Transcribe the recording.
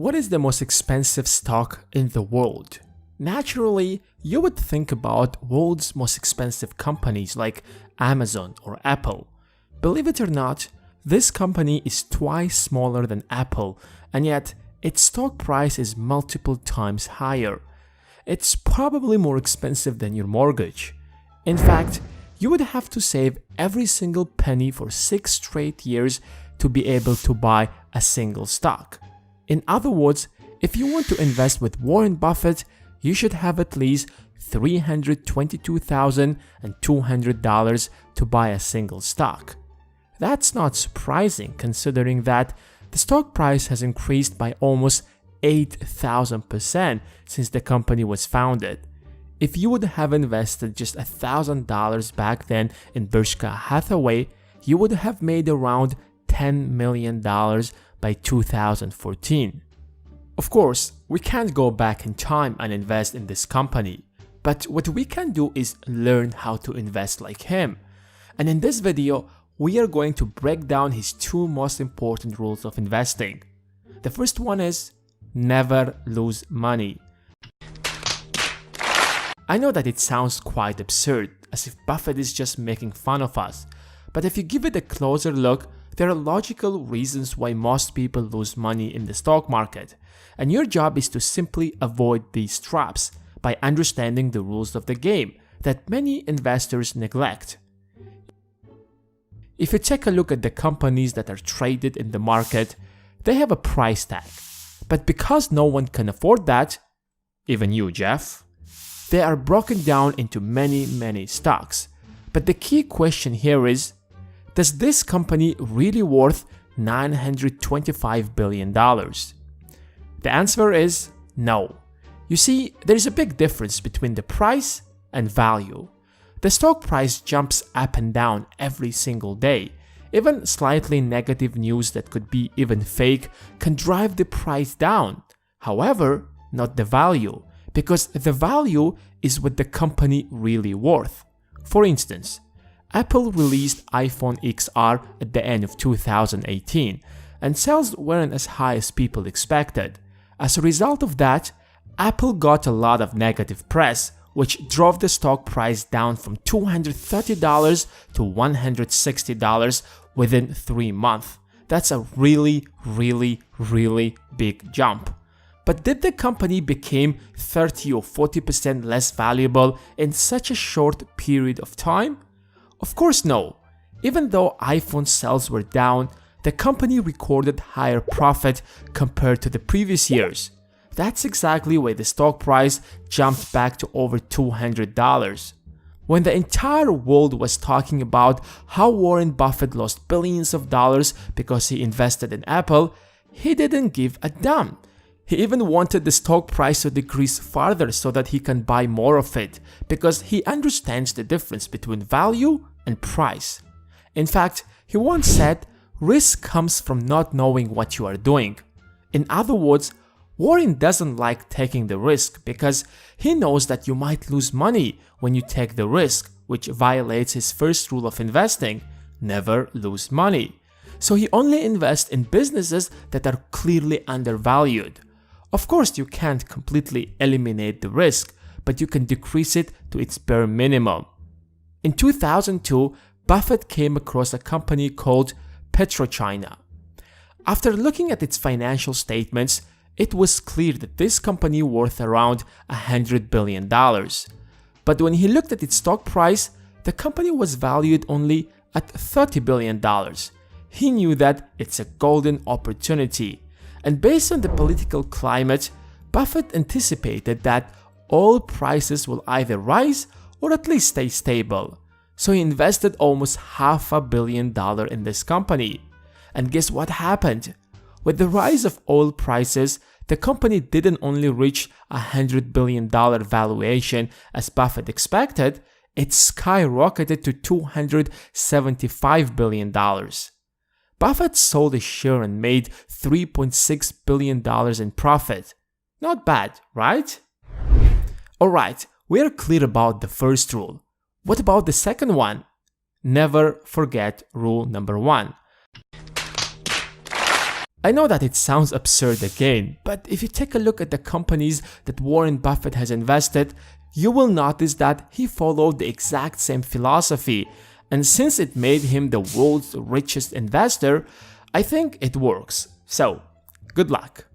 What is the most expensive stock in the world? Naturally, you would think about world's most expensive companies like Amazon or Apple. Believe it or not, this company is twice smaller than Apple, and yet its stock price is multiple times higher. It's probably more expensive than your mortgage. In fact, you would have to save every single penny for 6 straight years to be able to buy a single stock. In other words, if you want to invest with Warren Buffett, you should have at least $322,200 to buy a single stock. That's not surprising considering that the stock price has increased by almost 8,000% since the company was founded. If you would have invested just $1,000 back then in Berkshire Hathaway, you would have made around $10 million by 2014. Of course, we can't go back in time and invest in this company, but what we can do is learn how to invest like him. And in this video, we are going to break down his 2 most important rules of investing. The first one is never lose money. I know that it sounds quite absurd, as if Buffett is just making fun of us, but if you give it a closer look, there are logical reasons why most people lose money in the stock market, and your job is to simply avoid these traps by understanding the rules of the game that many investors neglect. If you take a look at the companies that are traded in the market, they have a price tag, but because no one can afford that, even you, Jeff, they are broken down into many stocks. But the key question here is, does this company really worth $925 billion? The answer is no. You see, there is a big difference between the price and value. The stock price jumps up and down every single day. Even slightly negative news that could be even fake can drive the price down. However, not the value, because the value is what the company really worth. For instance, Apple released iPhone XR at the end of 2018, and sales weren't as high as people expected. As a result of that, Apple got a lot of negative press, which drove the stock price down from $230 to $160 within 3 months. That's a really big jump. But did the company become 30 or 40% less valuable in such a short period of time? Of course no. Even though iPhone sales were down, the company recorded higher profit compared to the previous years. That's exactly why the stock price jumped back to over $200. When the entire world was talking about how Warren Buffett lost billions of dollars because he invested in Apple, he didn't give a damn. He even wanted the stock price to decrease further so that he can buy more of it, because he understands the difference between value and price. In fact, he once said, risk comes from not knowing what you are doing. In other words, Warren doesn't like taking the risk because he knows that you might lose money when you take the risk, which violates his first rule of investing, never lose money. So he only invests in businesses that are clearly undervalued. Of course, you can't completely eliminate the risk, but you can decrease it to its bare minimum. In 2002, Buffett came across a company called PetroChina. After looking at its financial statements, it was clear that this company worth around $100 billion. But when he looked at its stock price, the company was valued only at $30 billion. He knew that it's a golden opportunity. And based on the political climate, Buffett anticipated that oil prices will either rise or at least stay stable. So he invested almost $500 million in this company. And guess what happened? With the rise of oil prices, the company didn't only reach $100 billion valuation as Buffett expected, it skyrocketed to $275 billion. Buffett sold his share and made $3.6 billion in profit. Not bad, right? Alright, we are clear about the first rule. What about the second one? Never forget rule number 1. I know that it sounds absurd again, but if you take a look at the companies that Warren Buffett has invested, you will notice that he followed the exact same philosophy, and since it made him the world's richest investor, I think it works. So, good luck.